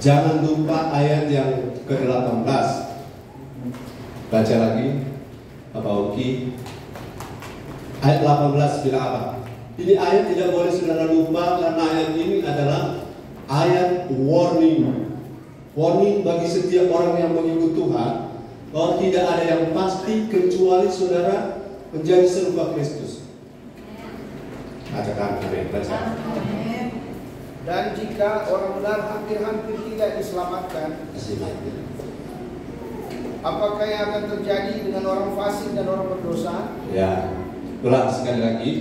Jangan lupa ayat yang ke-18. Baca lagi, Bapak Uki. Ayat 18 bilang apa? Ini ayat tidak boleh saudara lupa, karena ayat ini adalah ayat warning. Warning bagi setiap orang yang mengikut Tuhan, bahwa tidak ada yang pasti kecuali saudara menjadi serupa Kristus. Bacakan, amin. Baca. Dan jika orang benar hampir-hampir tidak diselamatkan, apakah yang akan terjadi dengan orang fasik dan orang berdosa? Ya, ulang sekali lagi.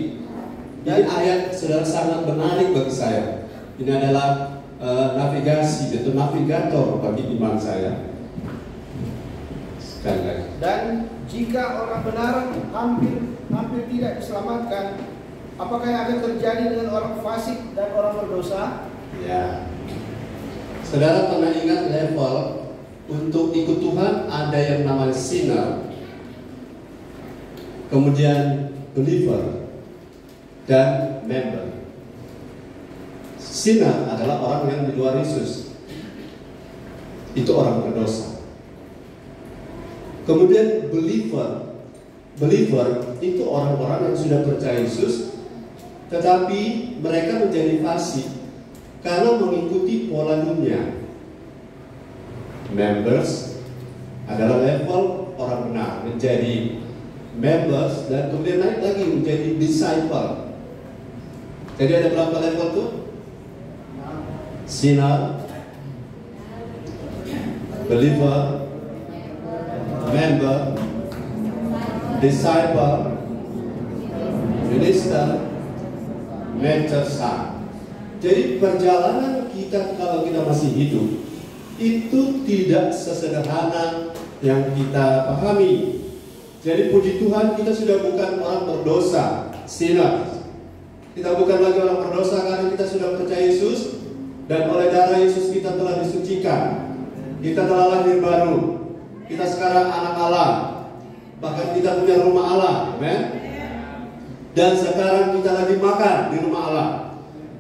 Ini ayat saudara sangat menarik bagi saya. Ini adalah navigasi atau navigator bagi iman saya. Sekali lagi. Dan jika orang benar hampir tidak diselamatkan, apakah yang akan terjadi dengan orang fasik dan orang berdosa? Ya. Saudara pernah ingat level untuk ikut Tuhan ada yang namanya sinner, kemudian believer, dan member. Sinner adalah orang yang di luar Yesus. Itu orang berdosa. Kemudian believer itu orang-orang yang sudah percaya Yesus, tetapi mereka menjadi fasik karena mengikuti pola dunia. Members adalah level orang benar, menjadi members, dan kemudian naik lagi menjadi disciple. Jadi ada berapa level tuh? Sinner, believer, member, disciple, minister, mentor, son. Jadi perjalanan kita kalau kita masih hidup itu tidak sesederhana yang kita pahami. Jadi puji Tuhan, kita sudah bukan orang berdosa, sinner. Kita bukan lagi orang berdosa karena kita sudah percaya Yesus, dan oleh darah Yesus kita telah disucikan. Kita telah lahir baru. Kita sekarang anak Allah. Bahkan kita punya rumah Allah, amen. Dan sekarang kita lagi makan di rumah Allah.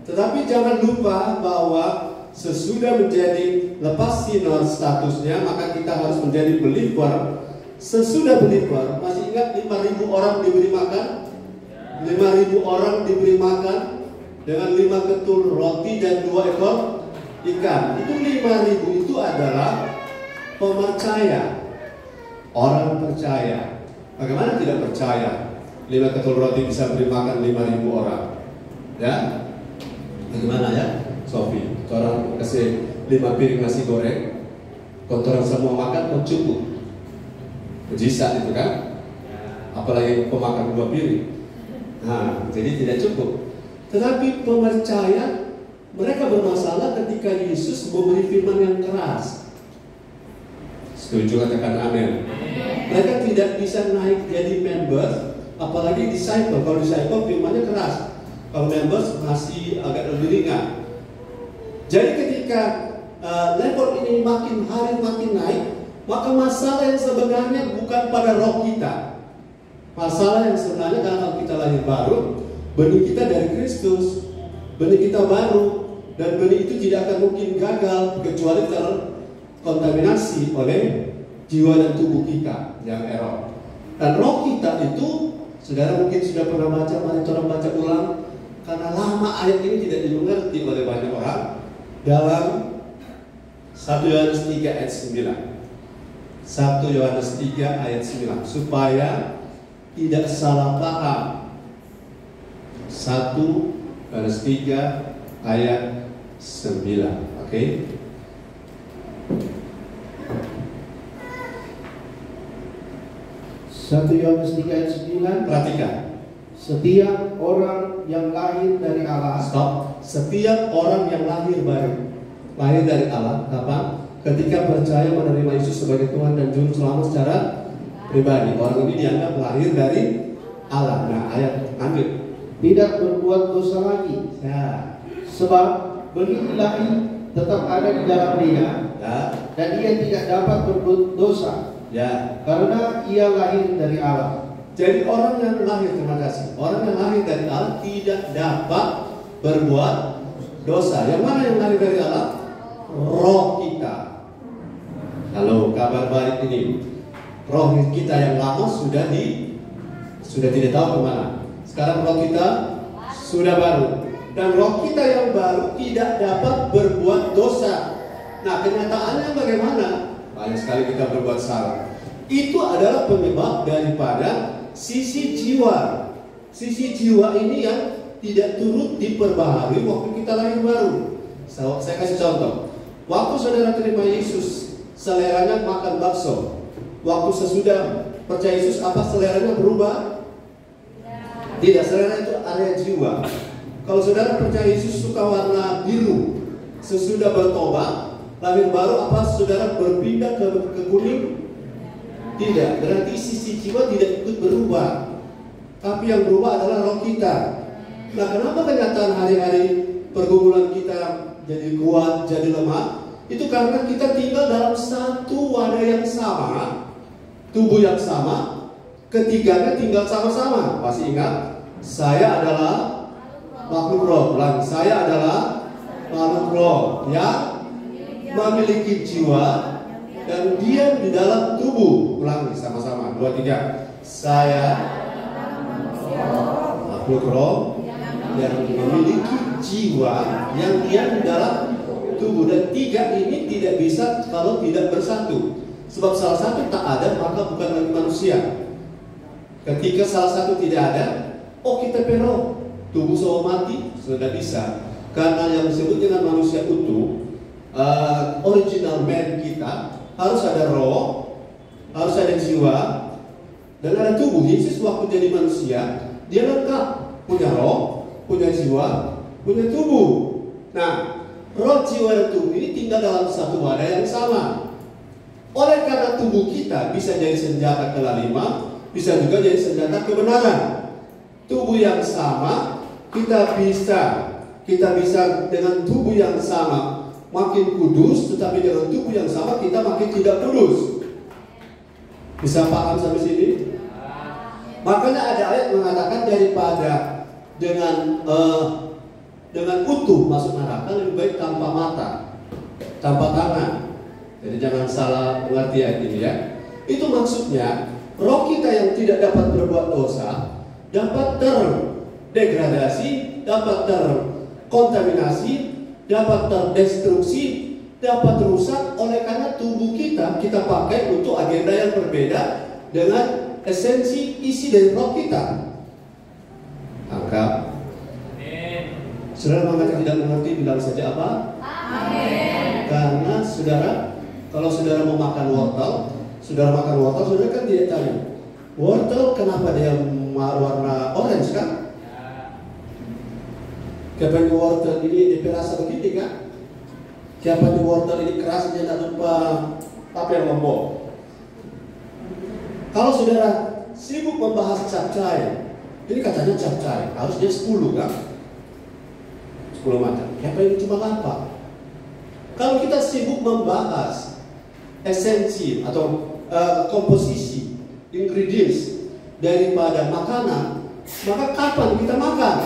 Tetapi jangan lupa bahwa sesudah menjadi lepas sinner statusnya, maka kita harus menjadi believer. Sesudah believer, masih ingat 5.000 orang diberi makan? 5.000 orang diberi makan dengan 5 ketul roti dan 2 ekor ikan. Itu 5.000 itu adalah pemercaya, orang percaya. Bagaimana tidak percaya 5 ketul roti bisa beri makan 5.000 orang? Ya, bagaimana ya, Sofi? Orang kasih 5 piring nasi goreng, kotoran semua makan, mau cukup? Mujizat itu kan? Apalagi pemakan 2 piring. Nah, jadi tidak cukup. Tetapi pemercaya, mereka bermasalah ketika Yesus memberi firman yang keras. Setuju, katakan amin. Mereka tidak bisa naik jadi members, apalagi disciple. Kalau disciple firmannya keras, kalau members masih agak lebih ringan. Jadi ketika level ini makin hari makin naik, maka masalah yang sebenarnya bukan pada roh kita. Masalah yang sebenarnya karena kita lahir baru, benih kita dari Kristus, benih kita baru, dan benih itu tidak akan mungkin gagal kecuali terkontaminasi oleh jiwa dan tubuh kita yang error. Dan roh kita itu, saudara mungkin sudah pernah baca, mari kita baca ulang, karena lama ayat ini tidak dimengerti oleh banyak orang. Dalam 1 Yohanes 3 ayat 9, 1 Yohanes 3 ayat 9, supaya tidak salah paham. 1 Yohanes 3 ayat 9. Oke? 1 Yohanes 3 ayat 9. Perhatikan. Setiap orang yang lahir dari Allah. Stop. Setiap orang yang lahir baru, lahir dari Allah, apa? Ketika percaya menerima Yesus sebagai Tuhan dan Juru Selamat secara pribadi, orang ini dianggap lahir dari Allah. Nah, ayat lanjut. Tidak berbuat dosa lagi. Ya. Sebab benih ilahi tetap ada di dalam dia. Ya. Dan ia tidak dapat berbuat dosa. Ya. Karena ia lahir dari Allah. Jadi orang yang lahir, terima kasih, orang yang lahir dari Allah tidak dapat berbuat dosa. Yang mana yang lahir dari Allah? Roh ayat ini. Roh kita yang lama sudah tidak tahu kemana. Sekarang roh kita sudah baru. Dan roh kita yang baru tidak dapat berbuat dosa. Nah, kenyataannya bagaimana? Banyak sekali kita berbuat salah. Itu adalah penyebab daripada sisi jiwa. Sisi jiwa ini yang tidak turut diperbaharui waktu kita lahir baru. Saya kasih contoh. Waktu saudara terima Yesus, seleranya makan bakso. Waktu sesudah percaya Yesus, apa seleranya berubah? Tidak, selera itu area jiwa. Kalau saudara percaya Yesus suka warna biru, sesudah bertobat, lahir baru, apa saudara berpindah ke kuning? Tidak, berarti sisi jiwa tidak ikut berubah. Tapi yang berubah adalah roh kita. Nah, kenapa kenyataan hari-hari pergumulan kita jadi kuat, jadi lemah? Itu karena kita tinggal dalam satu wadah yang sama, tubuh yang sama, ketiganya tinggal sama-sama. Masih ingat? Saya adalah makhluk roh. Saya adalah makhluk roh yang memiliki jiwa dan diam di dalam tubuh. Ulangi sama-sama, 2, 3. Saya makhluk roh yang memiliki jiwa yang diam di dalam tubuh. Dan 3 ini tidak bisa kalau tidak bersatu. Sebab salah satu tak ada, maka bukan lagi manusia. Ketika salah satu tidak ada, kita pero tubuh semua mati, sudah bisa. Karena yang disebut dengan manusia utuh, original man kita, harus ada roh, harus ada jiwa, dan ada tubuh. Yesus waktu jadi manusia, dia lengkap, punya roh, punya jiwa, punya tubuh. Nah, roh, jiwa, dan tubuh ini tinggal dalam satu wadah yang sama. Oleh karena tubuh kita bisa jadi senjata kelalima, bisa juga jadi senjata kebenaran. Tubuh yang sama, kita bisa dengan tubuh yang sama makin kudus, tetapi dengan tubuh yang sama kita makin tidak kudus. Bisa paham sampai sini? Makanya ada ayat mengatakan daripada dengan utuh masuk neraka, lebih baik tanpa mata, tanpa tangan. Jadi jangan salah mengerti ayat ini ya. Itu maksudnya roh kita yang tidak dapat berbuat dosa dapat terdegradasi, dapat terkontaminasi, dapat terdestruksi, dapat rusak oleh karena tubuh kita pakai untuk agenda yang berbeda dengan esensi isi dari roh kita. Tangkap? Saudara mengatakan tidak mengerti, bilang saja apa? Amin. Karena saudara, kalau saudara mau makan wortel, saudara kan tidak tanya, wortel kenapa dia warna orange kan? Kapan wortel ini dipelasa begini kan? Kapan wortel ini keras, dia tak lupa apa yang lembut. Kalau saudara sibuk membahas capcay, ini katanya capcay, harusnya 10 kan? 10 macam. Apa ini cuma 8? Kalau kita sibuk membahas esensi atau komposisi, ingredients daripada makanan, maka kapan kita makan?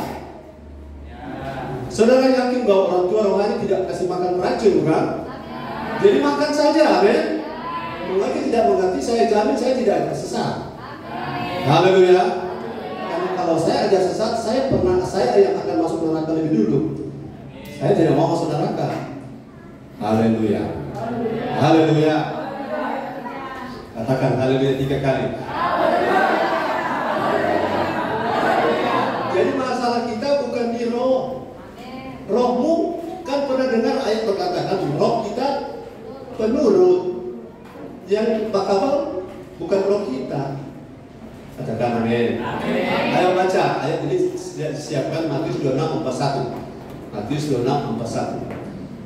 Saudara yakin bahwa orang tua rohani tidak kasih makan racun kan? Jadi makan saja, amin. Mengerti tidak mengerti, saya jamin saya tidak akan sesat. Haleluya. Karena kalau saya ada sesat, saya yang akan masuk neraka lebih dulu. Saya tidak mau masuk neraka. Haleluya. Haleluya. Katakan haleluya 3 kali. Jadi masalah kita bukan di roh. Rohmu kan pernah dengar ayat berkatakan roh kita penurut. Yang bakal bukan roh kita. Katakan amin. Ayo baca ayat ini, siapkan Matius 26:41. Matius 26:41.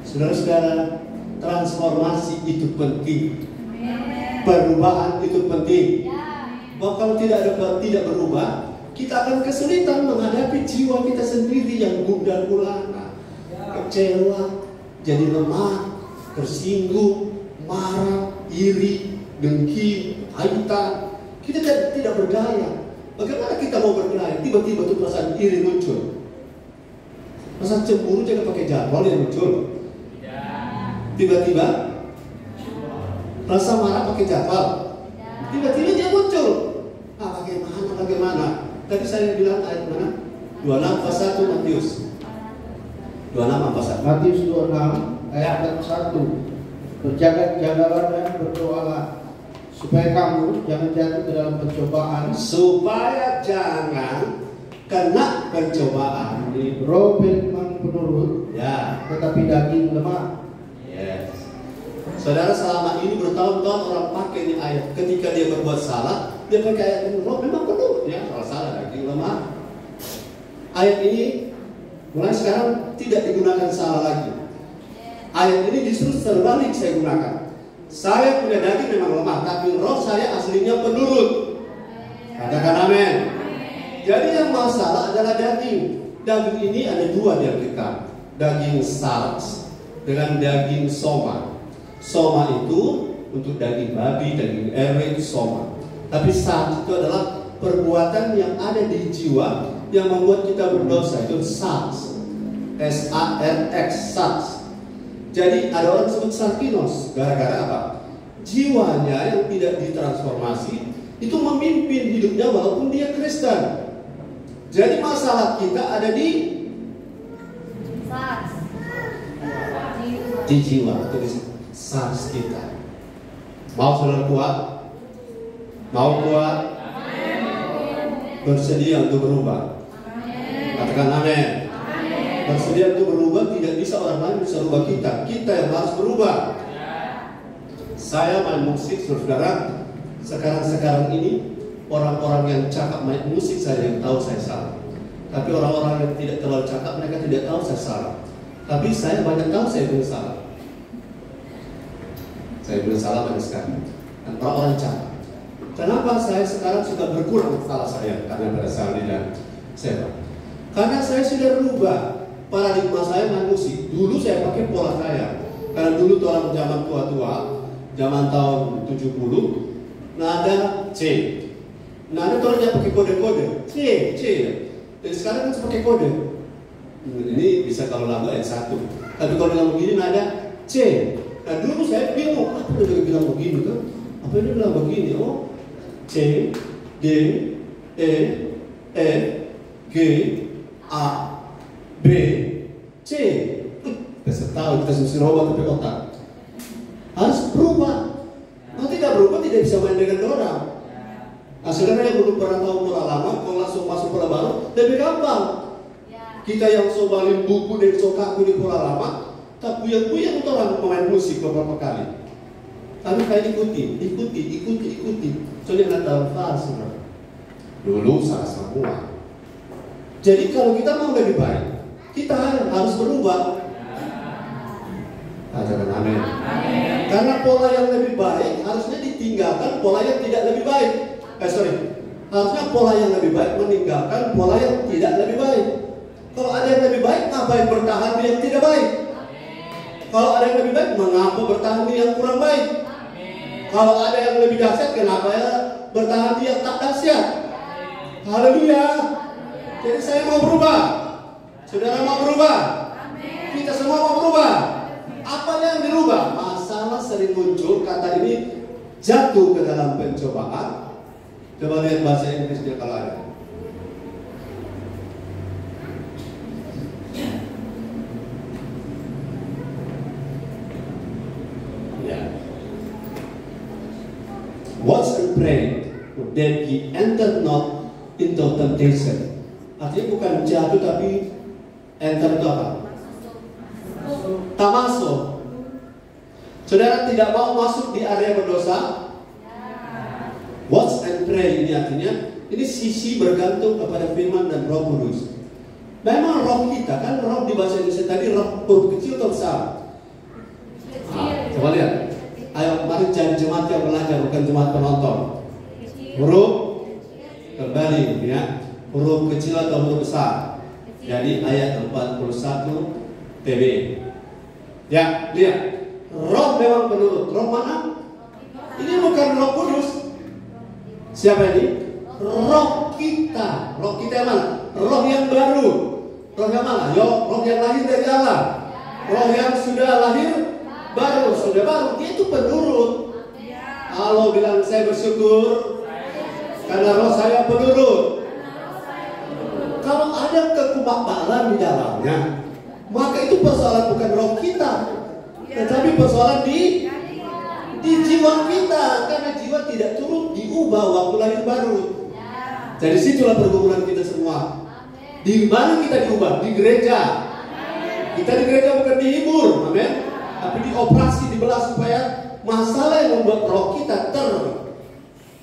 Saudara-saudara, transformasi itu penting. Perubahan itu penting. Bahwa kalau tidak berubah, kita akan kesulitan menghadapi jiwa kita sendiri yang gundah gulana, kecewa, jadi lemah, tersinggung, marah, iri, dengki, haita. Kita tidak berdaya. Bagaimana kita mau berdaya? Tiba-tiba tuh perasaan iri muncul. Perasaan cemburu jangan pakai jadwal yang muncul. Tiba-tiba Rasa marah pakai jadwal. Tiba-tiba dia muncul. Bagaimana? Tadi saya bilang ayat mana? 26 pasal 1 Matius. 26 pasal 1. Matius 26 ayat 1. Berjaga-jagalah dan berdoalah supaya kamu jangan jatuh ke dalam pencobaan. Supaya jangan kena pencobaan. Roh memang penurut, Ya, tetapi daging lemah. yes. Saudara, selama ini bertahun-tahun orang pakai ini ayat. Ketika dia berbuat salah, dia pakai ayat ini. Roh memang penurut, ya. Kalau salah daging lemah. Ayat ini mulai sekarang tidak digunakan salah lagi. Ayat ini justru terbalik saya gunakan. Saya punya daging memang lemah, tapi roh saya aslinya penurut. Katakan amin. Jadi yang masalah adalah daging. Daging ini ada dua di Alkitab. Daging sarks dengan daging soma. Soma itu untuk daging babi, daging ere itu soma. Tapi sarks itu adalah perbuatan yang ada di jiwa yang membuat kita berdosa, itu sarks. S-A-R-X, sarks. Jadi ada orang sebut sarkinos. Gara-gara apa? Jiwanya yang tidak ditransformasi itu memimpin hidupnya walaupun dia Kristen. Jadi masalah kita ada di jiwa, atau di sarks kita. Mau saudara kuat? Mau kuat? Bersedia untuk berubah? Katakan amin. Bersedia untuk berubah, tidak bisa orang lain bisa rubah kita. Kita yang harus berubah. Saya main musik, saudara. Sekarang ini orang-orang yang cakap main musik saya yang tahu saya salah. Tapi orang-orang yang tidak terlalu cakap, mereka tidak tahu saya salah. Tapi saya banyak tahu saya belum salah. Saya belum salah banyak sekali. Dan orang-orang cakap. Kenapa saya sekarang sudah berkurang salah saya? Karena pada saat ini dan saya. Karena saya sudah berubah. Paradigma saya main musik. Dulu saya pakai pola saya. Karena dulu tuh orang zaman tua-tua, zaman tahun 70, nada C. Nada tuh orang pakai kode-kode. C. Dan sekarang kan pakai kode. Ini bisa kalau lagu ayat 1. Tapi kalau bilang begini nada C. Nah dulu saya bingung, apa dia bilang begini kan? Apa dia bilang begini? Oh, C, D, E, F, G, A, B, C. Kita tahu kita mesti robot tapi otak harus berubah. Kalau tidak berubah tidak bisa main dengan orang. Nah, saudara yang belum pernah tahu pola lama, kalau langsung masuk pola baru lebih gampang. Kita yang sobalin buku dan sokaku di pola lama, tak buyang-buyang orang pemain musik beberapa kali. Tapi kayak ikuti. Soalnya nggak tahu fals. Dulu salah semua. Jadi kalau kita mau lebih baik, kita harus berubah. Katakan amin. Karena pola yang lebih baik harusnya ditinggalkan pola yang tidak lebih baik. Harusnya pola yang lebih baik meninggalkan pola yang tidak lebih baik. Kalau ada yang lebih baik, ngapain bertahan di yang tidak baik? Kalau ada yang lebih baik, mengapa bertahan di yang kurang baik? Kalau ada yang lebih dahsyat, kenapa ya bertahan di yang tak dahsyat? Haleluya. Jadi saya mau berubah. Saudara mau berubah? Kita semua mau berubah. Apa yang dirubah? Masalah sering muncul, kata ini jatuh ke dalam pencobaan. Coba lihat bahasa Inggrisnya kalau ada. Ya. Watch and pray that ye enter not into temptation. Artinya bukan jatuh tapi enter itu apa? Tak masuk. Saudara tidak mau masuk di area berdosa. Watch and pray ini artinya ini sisi bergantung kepada firman dan Roh Kudus. Memang roh kita kan roh di bahasa Indonesia tadi roh huruf kecil atau besar? Coba lihat. Ayo mari jadi jemaat yang belajar bukan jemaat penonton. Huruf kembali ya. Huruf kecil atau huruf besar. Jadi ayat 41 TB. Ya, lihat. Roh memang penurut. Roh mana? Ini bukan Roh Kudus. Siapa ini? Roh kita. Roh kita yang mana? Roh yang baru. Roh yang mana? Roh yang lahir dari Allah. Roh yang sudah lahir baru. Sudah baru. Dia itu penurut. Halo, bilang saya bersyukur karena roh saya penurut. Kalau ada kekumakbalan di dalamnya, maka itu persoalan bukan roh kita, tetapi persoalan di jiwa kita, karena jiwa tidak turut diubah waktu lahir baru. Jadi situlah pergumulan kita semua. Di mana kita diubah? Di gereja. Kita di gereja bukan dihibur, amin, tapi dioperasi, dibelah supaya masalah yang membuat roh kita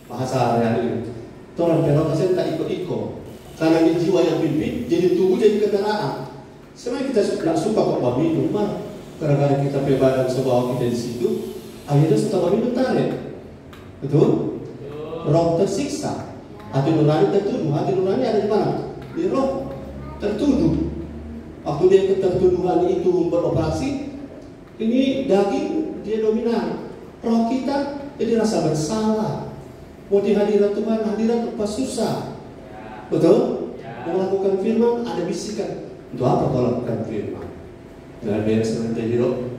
bahasa hari ini orang perotasen tak ikut-ikut, karena ini jiwa yang pimpin, jadi tubuh jadi kendaraan. Sebenarnya kita tidak suka kok minum, karena kita pebadan sebawa kita di situ, akhirnya setelah minum tarik, betul? Roh tersiksa, hati nurani tertuduh. Hati nurani ada di mana? Di roh tertuduh. Waktu dia ketertuduhan itu beroperasi, ini daging dia dominan, roh kita jadi rasa bersalah. Mau di hadirat Tuhan, hadirat lupa susah, betul? Melakukan firman ada bisikan. Untuk apa kalau lakukan firman? Jangan biar sebentar roh.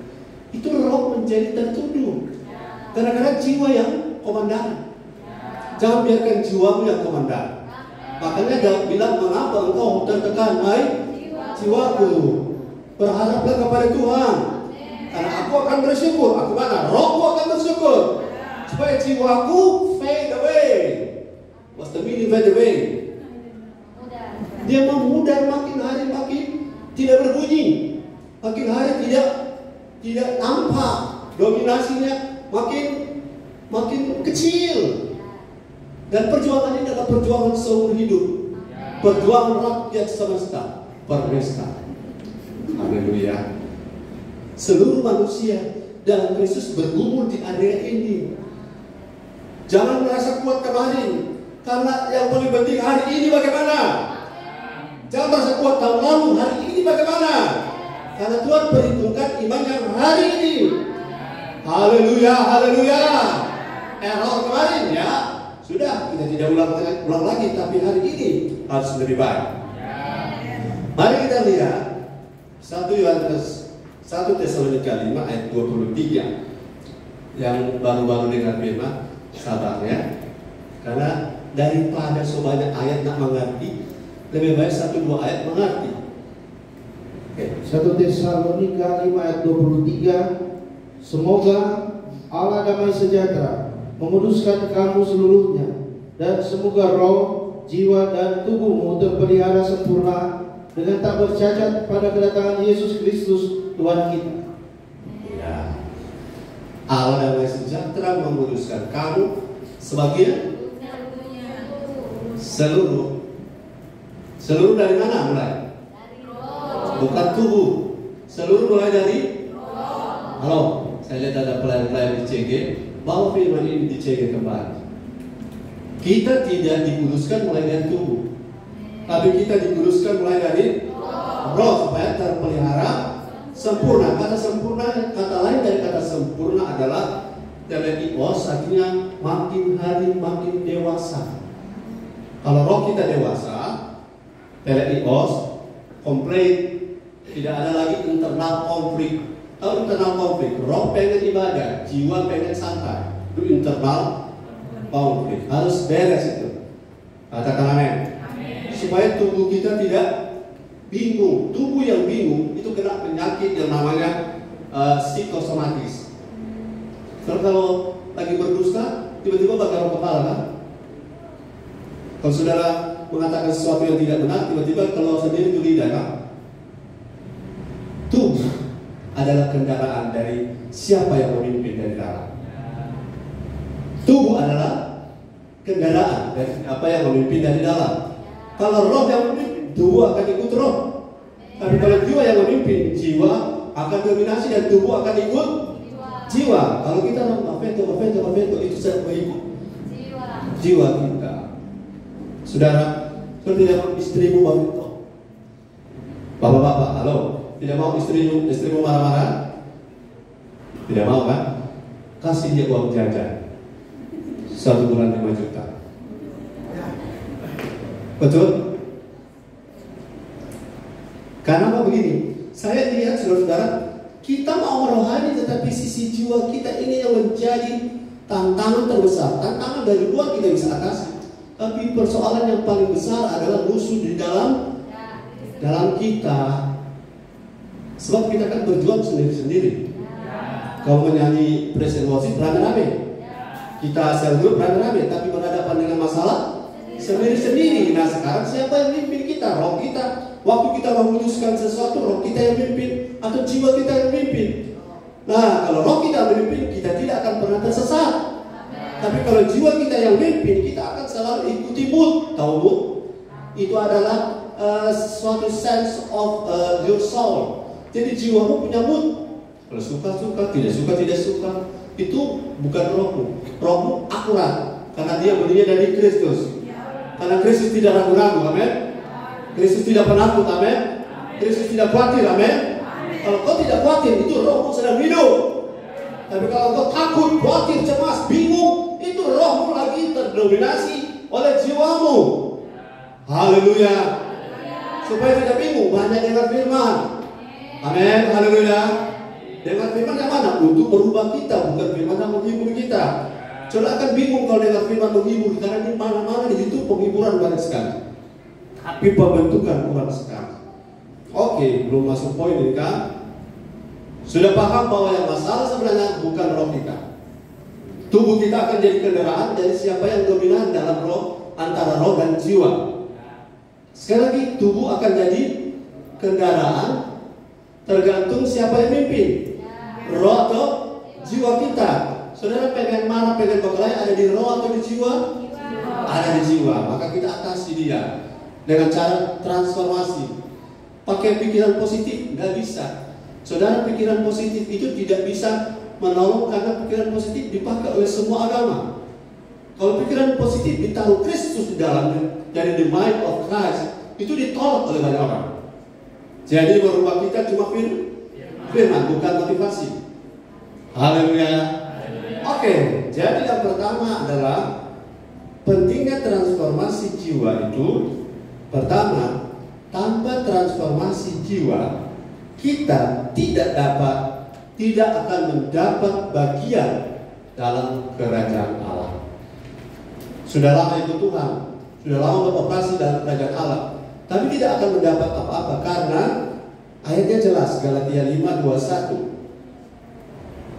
Itu roh menjadi tertuduh. Kadang-kadang jiwa yang komandan. Jangan biarkan jiwamu yang komandan. Makanya Daud bilang, mengapa engkau tertekan, hai jiwaku? Berharaplah kepada Tuhan, karena aku akan bersyukur. Aku mana? Rohku akan bersyukur, supaya jiwaku fade away. What's the meaning fade away? Dia memudar, makin hari makin tidak berbunyi, makin hari tidak nampak, dominasinya makin kecil. Dan perjuangan ini adalah perjuangan seumur hidup, perjuangan rakyat semesta, permesta. Haleluya. Seluruh manusia dalam Kristus bergumul di area ini. Jangan merasa kuat kemarin, karena yang paling penting hari ini bagaimana. Jangan merasa kuat tahun lalu, hari ini bagaimana, karena Tuhan perhitungkan iman yang hari ini. Haleluya, haleluya. Error kemarin ya sudah, kita tidak ulang lagi, tapi hari ini harus lebih baik. Mari kita lihat 1 Tesalonika 5 ayat 23. Yang baru-baru dengar firman, sabar ya, karena daripada sebanyak ayat nak mengerti, lebih baik 1-2 ayat mengerti. 1 Tesalonika 5 ayat 23. Semoga Allah damai sejahtera menguduskan kamu seluruhnya, dan semoga roh, jiwa, dan tubuhmu terpelihara sempurna dengan tak bercacat pada kedatangan Yesus Kristus Tuhan kita. Ya. Allah damai sejahtera menguduskan kamu sebagian seluruh dari mana mulai? Bukan tubuh. Seluruh mulai dari roh. Halo, saya lihat ada pelayan-pelayan di CG, bawa firman ini di CG kembali. Kita tidak dikuduskan mulai dari tubuh, tapi kita dikuduskan mulai dari roh supaya terpelihara sempurna. Kata sempurna, kata lain dari kata sempurna adalah teleos, artinya makin hari makin dewasa. Kalau roh kita dewasa, teleos komplit, tidak ada lagi internal konflik. Kalau internal konflik, roh pengen ibadah, jiwa pengen santai, itu internal konflik. Harus beres itu. Katakan amin. Supaya tubuh kita tidak bingung. Tubuh yang bingung itu kena penyakit yang namanya psikosomatis. Kalau lagi berdusta, tiba-tiba bakar kepala kan? Kalau saudara mengatakan sesuatu yang tidak benar, tiba-tiba kalau sendiri itu lidah kan? Tubuh adalah kendaraan dari siapa yang memimpin dari dalam. Tubuh adalah kendaraan dari apa yang memimpin dari dalam. Kalau roh yang memimpin, tubuh akan ikut roh. Tapi kalau jiwa yang memimpin, jiwa akan dominasi dan tubuh akan ikut jiwa. Kalau kita mafeto itu saya mengikut jiwa kita. Saudara, kalau tidak mau istrimu begitu, bapak-bapak, halo, tidak mau istrimu marah-marah, tidak mau kan? Kasih dia uang jajan 1 bulan 5 juta. Betul? Karena apa begini? Saya lihat saudara-saudara, kita mau rohani, tetapi sisi jiwa kita ini yang menjadi tantangan terbesar, tantangan dari luar kita bisa atasi. Tapi persoalan yang paling besar adalah musuh di dalam kita. Sebab kita kan berjuang sendiri-sendiri. Kamu menyanyi praise and worship rame-rame, kita sel group rame-rame, tapi berhadapan dengan masalah sendiri-sendiri. Nah sekarang siapa yang mimpin kita? Roh kita. Waktu kita memutuskan sesuatu, roh kita yang mimpin atau jiwa kita yang mimpin? Nah kalau roh kita memimpin, kita tidak akan pernah tersesat. Tapi kalau jiwa kita yang mimpin, kita akan selalu ikuti mood. Tahu mood? Itu adalah suatu sense of your soul. Jadi jiwamu punya mood. Kalau suka-suka, tidak suka, itu bukan rohmu. Rohmu akurat, karena dia berdiri dari Kristus. Karena Kristus tidak ragu-ragu, amin. Kristus tidak penakut, amin. Kristus tidak khawatir, amin. Kalau kau tidak khawatir, itu rohmu sedang hidup. Tapi kalau kau takut, khawatir, cemas, bingung, itu rohmu lagi terdominasi oleh jiwamu. Haleluya. Supaya tidak bingung, banyak dengar firman. Amin, haleluya. Dengar firman yang mana? Untuk merubah kita, bukan firman yang menghibur kita. Saudara akan bingung kalau dengar firman menghibur, karena di mana-mana di situ penghiburan banyak sekali, tapi pembentukan kurang sekali. Oke, belum masuk poin ini kan? Sudah paham bahwa yang masalah sebenarnya bukan roh kita. Tubuh kita akan jadi kendaraan dari siapa yang dominan dalam roh, antara roh dan jiwa. Sekali lagi, tubuh akan jadi kendaraan tergantung siapa yang mimpin, roh atau jiwa kita. Saudara pengen marah, pengen berkelahi, ada di roh atau di jiwa? Ada di jiwa. Maka kita atasi dia dengan cara transformasi. Pakai pikiran positif, nggak bisa. Saudara, pikiran positif itu tidak bisa menolong, karena pikiran positif dipakai oleh semua agama. Kalau pikiran positif ditaruh Kristus di dalamnya, dari the mind of Christ, itu ditolak oleh banyak orang. Jadi merubah kita cuma firman, bukan motivasi. Haleluya. Oke, jadi yang pertama adalah pentingnya transformasi jiwa itu. Pertama, tanpa transformasi jiwa, kita tidak akan mendapat bagian dalam kerajaan Allah. Sudah lama ikut Tuhan, sudah lama beroperasi dalam kerajaan Allah, tapi tidak akan mendapat apa-apa, karena ayatnya jelas, Galatia 5:21.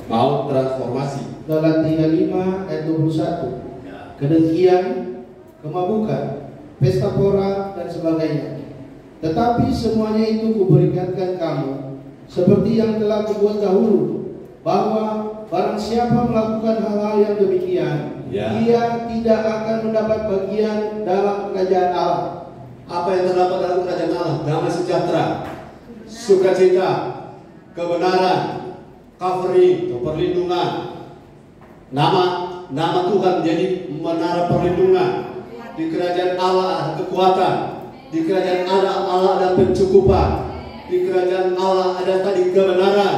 Mau transformasi. Galatia 5 ayat 21. Kedengkian, kemabukan, pesta pora dan sebagainya. Tetapi semuanya itu kuberikankan kamu, seperti yang telah kubuat dahulu, bahwa barang siapa melakukan hal-hal yang demikian, ia tidak akan mendapat bagian dalam kerajaan Allah. Apa yang terdapat dalam kerajaan Allah? Damai sejahtera, sukacita, kebenaran, covering, perlindungan. Nama Tuhan menjadi menara perlindungan. Di kerajaan Allah ada kekuatan. Di kerajaan Allah ada pencukupan. Di kerajaan Allah ada tadi kebenaran.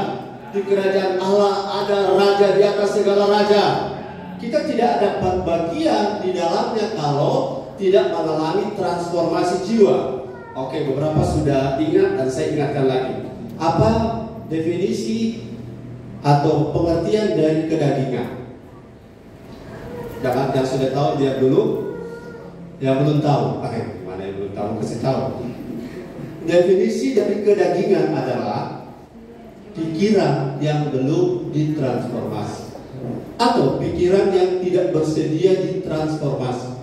Di kerajaan Allah ada raja di atas segala raja. Kita tidak dapat bagian di dalamnya kalau tidak mengalami transformasi jiwa. Oke, beberapa sudah ingat dan saya ingatkan lagi. Apa definisi atau pengertian dari kedagingan? Jangan yang sudah tahu dia dulu, yang belum tahu. Mana yang belum tahu kasih tahu. Definisi dari kedagingan adalah pikiran yang belum ditransformasi, atau pikiran yang tidak bersedia ditransformasi,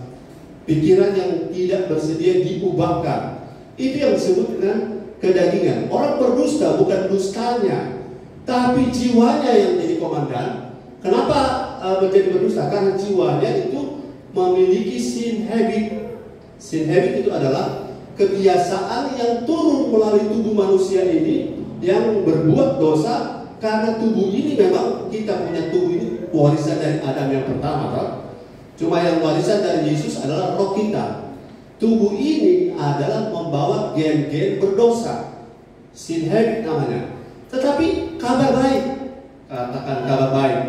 pikiran yang tidak bersedia diubahkan. Itu yang disebut dengan kedagingan. Orang berdusta bukan dustanya, tapi jiwanya yang jadi komandan. Kenapa menjadi berdusta? Karena jiwanya itu memiliki sin habit. Sin habit itu adalah kebiasaan yang turun melalui tubuh manusia ini, yang berbuat dosa. Karena tubuh ini memang kita punya tubuh ini warisan dari Adam yang pertama, kan? Cuma yang warisan dari Yesus adalah roh kita. Tubuh ini adalah membawa gen-gen berdosa, sin habit namanya. Tetapi kabar baik, katakan kabar baik.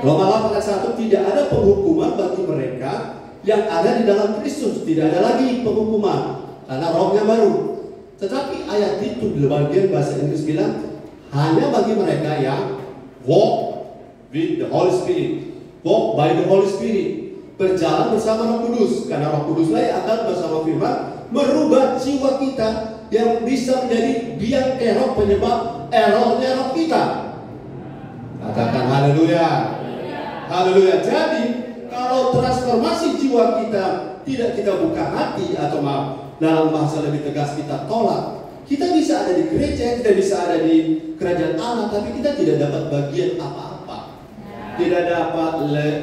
Roma 8 ayat 1, tidak ada penghukuman bagi mereka yang ada di dalam Kristus. Tidak ada lagi penghukuman karena rohnya baru. Tetapi ayat itu di bagian bahasa Inggris bilang hanya bagi mereka yang walk with the Holy Spirit. Walk by the Holy Spirit. Berjalan bersama Roh Kudus, karena Roh Kuduslah yang akan bersama firman merubah jiwa kita yang bisa menjadi biang kerok penyebab errornya roh kita. Katakan haleluya. Haleluya. Jadi kalau transformasi jiwa kita tidak kita buka hati, atau maaf, dalam bahasa lebih tegas kita tolak, kita bisa ada di gereja, kita bisa ada di kerajaan Allah, tapi kita tidak dapat bagian apa-apa. Tidak dapat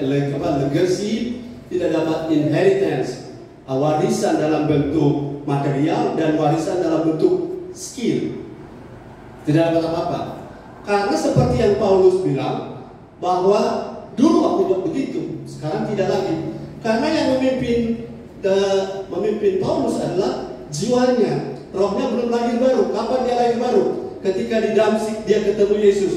legacy, tidak dapat inheritance, warisan dalam bentuk material dan warisan dalam bentuk skill. Tidak dapat apa-apa. Karena seperti yang Paulus bilang, bahwa dulu aku buat begitu, sekarang tidak lagi. Karena yang memimpin Paulus adalah jiwanya. Rohnya belum lahir baru. Kapan dia lahir baru? Ketika di Damsyik dia ketemu Yesus.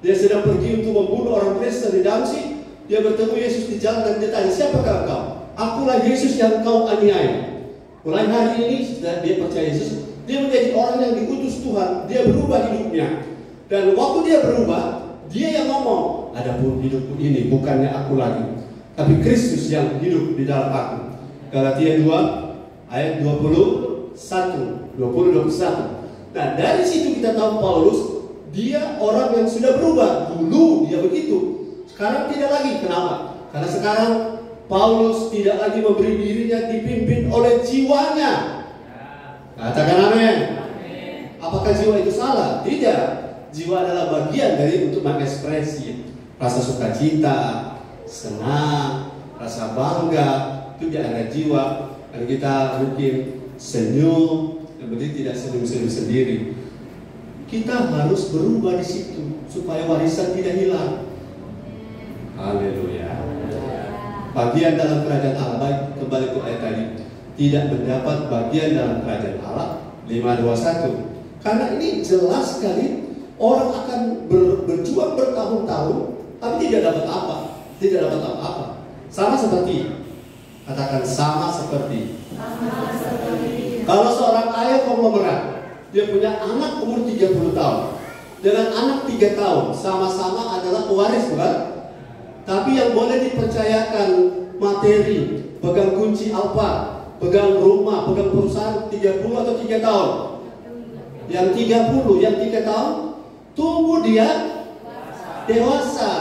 Dia sedang pergi untuk membunuh orang Kristen di Damsyik. Dia bertemu Yesus di jalan dan dia tanya, siapakah engkau? Akulah Yesus yang kau aniaya. Mulai hari ini dia percaya Yesus. Dia menjadi orang yang diutus Tuhan. Dia berubah hidupnya. Dan waktu dia berubah, dia yang ngomong, adapun hidupku ini bukannya aku lagi, tapi Kristus yang hidup di dalam aku. Galatia 2 ayat 21. Nah, dari situ kita tahu Paulus, dia orang yang sudah berubah. Dulu dia begitu, sekarang tidak lagi. Kenapa? Karena sekarang Paulus tidak lagi memberi dirinya dipimpin oleh jiwanya. Katakan amin. Apakah jiwa itu salah? Tidak. Jiwa adalah bagian dari untuk mengekspresi rasa sukacita, senang, rasa bangga. Itu dia ada jiwa. Dan kita mungkin senyum, yang penting tidak senyum-senyum sendiri. Kita harus berubah di situ supaya warisan tidak hilang. Haleluya. Bagian dalam kerajaan Allah, baik kembali ke ayat tadi, tidak mendapat bagian dalam kerajaan Allah 5:21. Karena ini jelas sekali, orang akan berjuang bertahun-tahun, tapi tidak dapat apa, tidak dapat apa-apa. Sama seperti, katakan sama seperti. Kalau seorang ayah konglomerat, dia punya anak umur 30 tahun dengan anak 3 tahun, sama-sama adalah pewaris, bukan? Tapi yang boleh dipercayakan materi, pegang kunci Alfa, pegang rumah, pegang perusahaan 30 atau 3 tahun. Yang 30, yang 3 tahun, tunggu dia dewasa.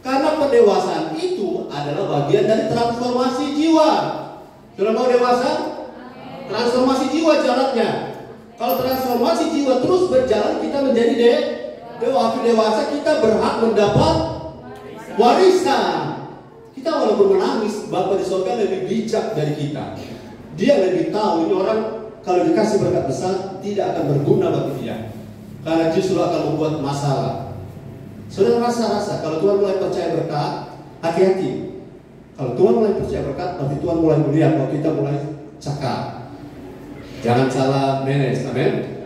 Karena pendewasaan itu adalah bagian dari transformasi jiwa. Sudah mau dewasa? Transformasi jiwa jalannya. Kalau transformasi jiwa terus berjalan, kita menjadi dewasa, kita berhak mendapat warisan. Kita walaupun menangis, Bapa di surga lebih bijak dari kita. Dia lebih tahu ini orang kalau dikasih berkat besar tidak akan berguna bagi dia, karena justru akan membuat masalah. Saudara rasa kalau Tuhan mulai percaya berkat, hati-hati. Kalau Tuhan mulai percaya berkat, berarti Tuhan mulai melihat bahwa kita mulai cakap. Jangan salah manage, amin.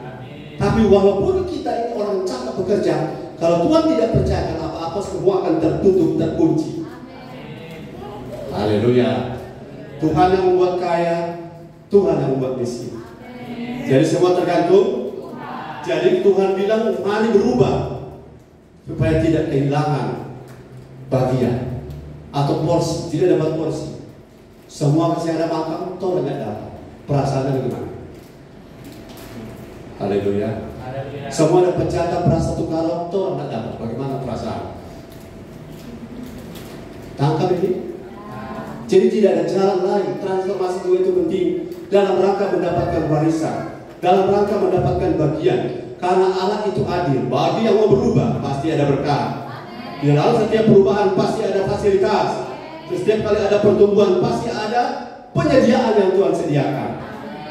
Tapi walaupun kita ini orang cakap bekerja, kalau Tuhan tidak percayakan apa-apa, semua akan tertutup, terkunci. Haleluya. Tuhan yang membuat kaya, Tuhan yang membuat miskin. Jadi semua tergantung. Jadi Tuhan bilang mari berubah supaya tidak kehilangan bagian atau porsi, tidak dapat porsi. Semua kasih ada makan, toh tidak dapat. Perasaannya bagaimana? Haleluya. Semua ada pencatatan beras 1 galon, toh tidak dapat. Bagaimana perasaan? Tangkap ini. Jadi tidak ada jalan lain. Transformasi jiwa itu penting dalam rangka mendapatkan warisan, dalam rangka mendapatkan bagian. Karena Allah itu adil. Bagi yang mau berubah pasti ada berkat. Di dalam setiap perubahan pasti ada fasilitas. Setiap kali ada pertumbuhan pasti ada penyediaan yang Tuhan sediakan.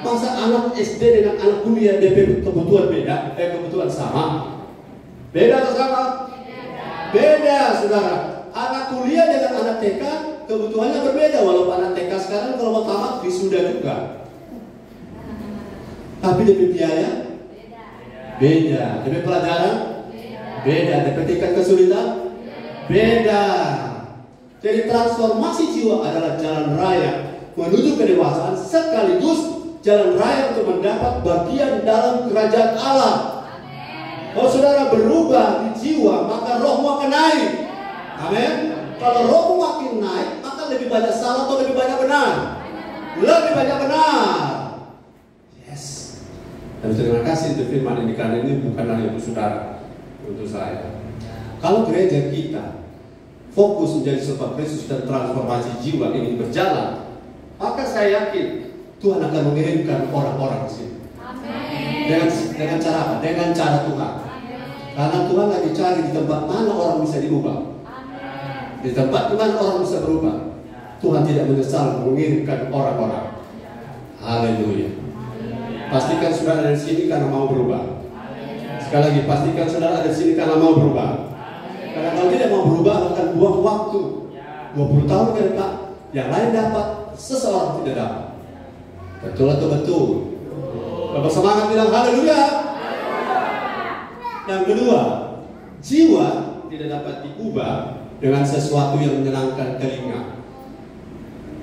Masa anak SD dengan anak kuliah DP kebutuhan beda? Kebutuhan sama? Beda atau sama? Beda, saudara. Anak kuliah dengan anak TK kebutuhannya berbeda. Walaupun anak TK sekarang kalau mau tamat wisuda juga, tapi DP biaya beda, DP pelajaran beda, DP tingkat kesulitan beda. Jadi transformasi jiwa adalah jalan raya menuju kedewasaan, sekaligus jalan raya untuk mendapat bagian dalam kerajaan Allah. Kalau saudara berubah di jiwa, maka rohmu akan naik. Kalau rohmu makin naik, maka lebih banyak salah atau lebih banyak benar? Lebih banyak benar. Yes. Dan terima kasih untuk firman ini, karena ini bukan hanya untuk saudara, untuk saya. Kalau gereja kita fokus menjadi serupa Kristus dan transformasi jiwa ini berjalan, maka saya yakin Tuhan akan mengirimkan orang-orang ke sini. Dengan cara apa? Dengan cara Tuhan. Karena Tuhan lagi cari di tempat mana orang bisa diubah. Di tempat di mana orang bisa berubah, Tuhan tidak menyesal mengirimkan orang-orang. Haleluya. Pastikan saudara ada di sini karena mau berubah. Sekali lagi, pastikan saudara ada di sini karena mau berubah. Karena kalau tidak mau berubah, akan buang waktu 20 tahun ke depan. Yang lain dapat, seseorang tidak dapat. Betul atau betul? Bapak semangat bilang haleluya. Yang kedua, jiwa tidak dapat diubah dengan sesuatu yang menyenangkan telinga.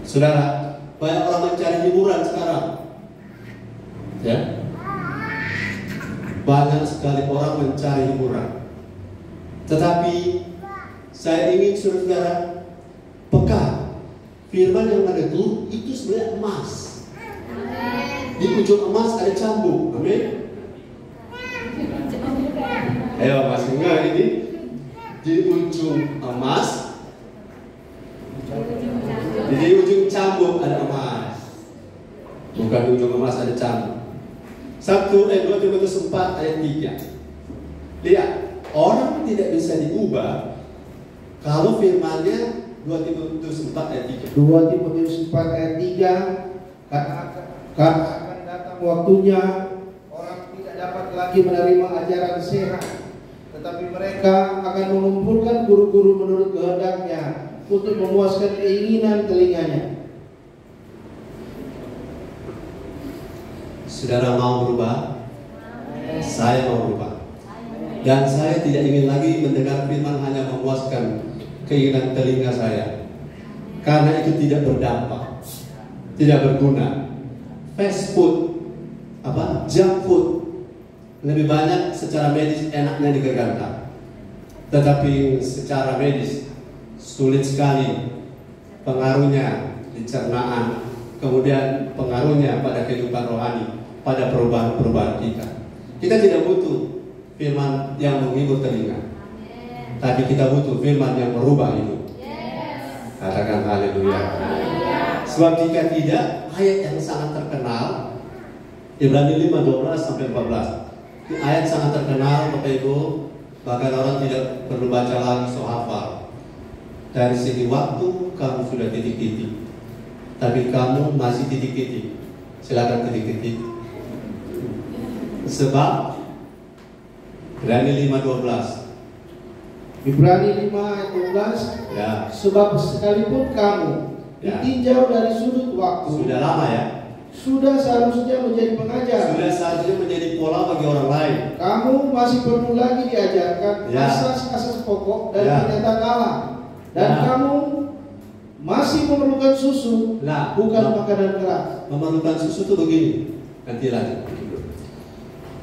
Saudara, banyak orang mencari hiburan sekarang. Ya, banyak sekali orang mencari hiburan. Tetapi saya ingin saudara peka, firman yang ada itu sebenarnya emas. Di ujung emas ada cambuk. Amin. Ayo mas, enggak ini di ujung emas, di ujung cambuk ada emas. Bukan di ujung emas ada cambuk. 2 Timotius 4 ayat 3. Lihat, orang tidak bisa diubah kalau firmannya 2 Timotius 4 ayat 3. 2 Timotius 4 ayat 3, karena akan datang waktunya orang tidak dapat lagi menerima ajaran sehat, tetapi mereka akan mengumpulkan guru-guru menurut kehendaknya untuk memuaskan keinginan telinganya. Saudara mau berubah? Saya mau berubah. Dan saya tidak ingin lagi mendengar firman hanya memuaskan keinginan telinga saya, karena itu tidak berdampak, tidak berguna. Fast food, junk food, lebih banyak secara medis enaknya digergakan, tetapi secara medis sulit sekali pengaruhnya di cernaan, kemudian pengaruhnya pada kehidupan rohani, pada perubahan-perubahan kita. Kita tidak butuh firman yang menghibur telinga, tapi kita butuh firman yang merubah hidup. Katakan haleluya. Sebab jika tidak, ayat yang sangat terkenal Ibrani 5:12-14, ayat sangat terkenal Bapak Ibu, bahkan orang tidak perlu baca lagi, so hafal. Dari segi waktu kamu sudah titik-titik, tapi kamu masih titik-titik. Silakan titik-titik. Sebab Ibrani 5:12. Ibrani 5 ayat 12. Ya. Sebab sekalipun kamu ditinjau dari sudut waktu, sudah lama ya, sudah seharusnya menjadi pengajar, sudah seharusnya menjadi pola bagi orang lain. Kamu masih perlu lagi diajarkan asas-asas pokok dari kenyataan Allah, dan kamu masih memerlukan susu, bukan makanan keras. Memerlukan susu itu begini, nanti lagi.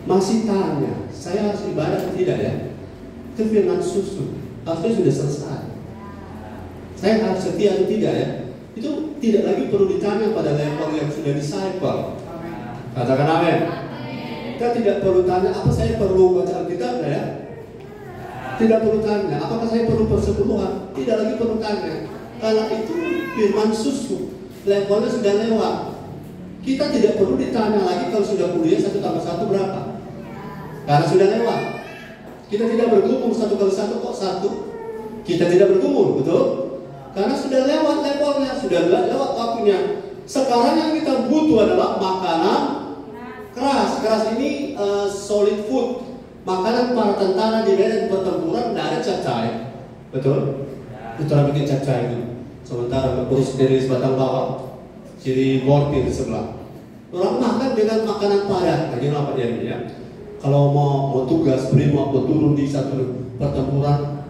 Masih tanya, saya harus ibadah atau tidak ya? Itu firman susu, harusnya sudah selesai. Saya harus setia atau tidak ya? Itu tidak lagi perlu ditanya pada level yang sudah disciple. Katakan amin. Kita tidak perlu tanya, apa saya perlu baca Alkitab ya? Tidak perlu tanya, apakah saya perlu persepuluhan? Tidak lagi perlu tanya, karena itu firman susu, levelnya sudah lewat. Kita tidak perlu ditanya lagi kalau sudah kuliah 1 tambah 1 berapa, karena sudah lewat. Kita tidak bergumul 1 kali 1 kok 1. Kita tidak bergumul, betul? Karena sudah lewat levelnya, sudah lewat waktunya. Sekarang yang kita butuh adalah makanan keras. Keras ini solid food. Makanan para tentara di medan pertempuran tidak ada cacai, betul? Itu orang bikin cacai itu. Sementara urus dari sebatang bawah, jadi mortir di sebelah. Orang makan dengan makanan padat. Lagi apa dia ini ya? Kalau mau tugas brimob turun di satu pertempuran,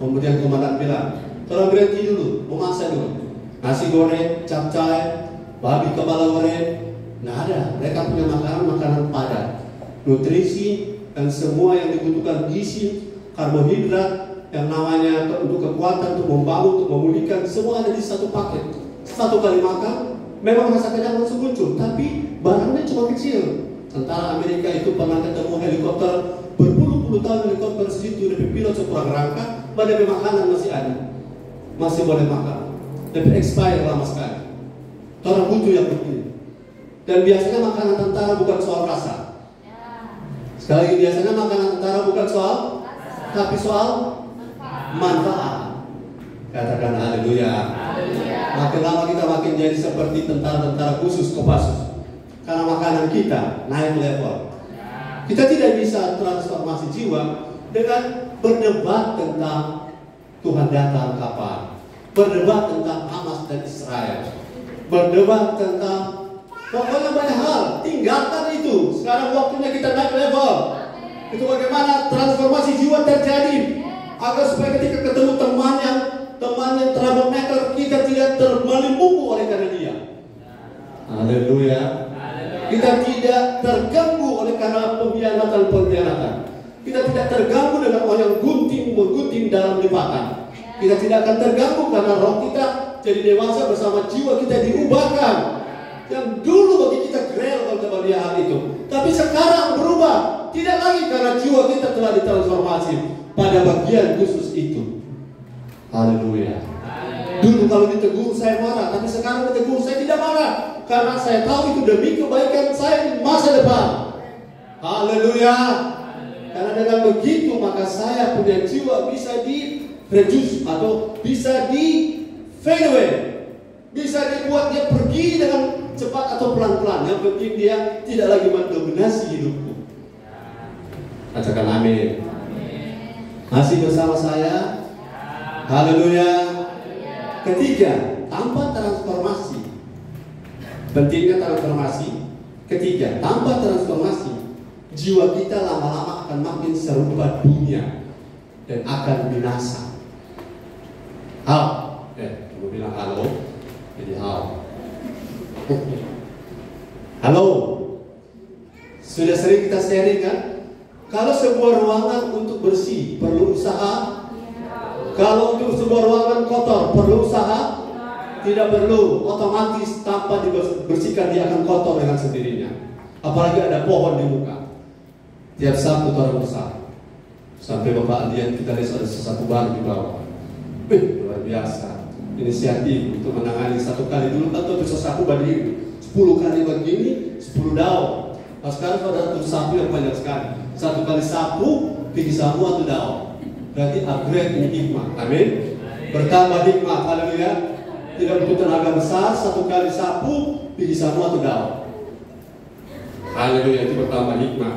kemudian komandan bilang, tolong berhenti dulu, memasak dulu. Nasi goreng, capcay, babi kepala goreng, nggak ada. Mereka punya makanan padat, nutrisi dan semua yang dibutuhkan, gizi, karbohidrat, yang namanya untuk kekuatan, untuk membangun, untuk memulihkan, semua ada di satu paket. Satu kali makan, memang rasa kenyang langsung muncul, tapi barangnya cuma kecil. Tentara Amerika itu pernah ketemu helikopter berpuluh-puluh tahun, helikopter situ, lebih pilot sekurang rangka, pada makanan masih ada, masih boleh makan, tapi expire lama sekali. Orang butuh yang begini. Dan biasanya makanan tentara bukan soal rasa. Sekali lagi, biasanya makanan tentara bukan soal, tapi soal manfaat. Katakan haleluya. Makin lama kita makin jadi seperti tentara-tentara khusus Kopassus, karena makanan kita naik level. Kita tidak bisa transformasi jiwa dengan berdebat tentang Tuhan datang kapan, berdebat tentang Hamas dan Israel, berdebat tentang pokoknya banyak hal. Tinggalkan itu. Sekarang waktunya kita naik level. Itu bagaimana transformasi jiwa terjadi, agar supaya ketika ketemu teman yang troublemaker, kita tidak termelimpungku oleh karena dia. Haleluya. Kita tidak terganggu oleh karena pengkhianatan. Kita tidak terganggu dengan orang yang menggunting dalam lipatan. Kita tidak akan terganggu karena roh kita jadi dewasa bersama jiwa kita diubahkan. Yang dulu bagi kita grel kalau kita melihat hal itu, tapi sekarang berubah. Tidak lagi karena jiwa kita telah ditransformasi pada bagian khusus itu. Haleluya. Dulu kalau ditegur saya marah, tapi sekarang ditegur saya tidak marah, karena saya tahu itu demi kebaikan saya di masa depan. Haleluya. Karena dengan begitu maka saya punya jiwa bisa di reduce atau bisa di fade away, bisa dibuat dia pergi dengan cepat atau pelan-pelan. Yang penting dia tidak lagi mendominasi hidupku. Katakan amin. Masih bersama saya? Haleluya. Ketiga, tanpa transformasi. Pentingnya transformasi. Ketiga, tanpa transformasi, jiwa kita lama-lama akan makin serupa dunia dan akan binasa. Kamu bilang halo, jadi halo. Halo. Sudah sering kita sharing kan? Kalau sebuah ruangan untuk bersih perlu usaha. Kalau untuk sebuah ruangan kotor perlu usaha. Tidak perlu, otomatis tanpa dibersihkan dia akan kotor dengan sendirinya. Apalagi ada pohon di muka. Tiap Sabtu orang besar, sampai Bapak lihat kita lihat ada sesuatu baru di bawah. Luar biasa. Inisiatif untuk menangani satu kali dulu atau bisa sapu berdiri 10 kali begini 10 daun. Nah, sekarang ada satu sapu yang banyak sekali. Satu kali sapu pergi sapu atau daun. Berarti upgrade ini hikmah. Amin. Bertambah hikmah. Haleluya. Tidak butuh tenaga besar. Satu kali sapu pergi sapu atau daun. Haleluya. Itu bertambah hikmah.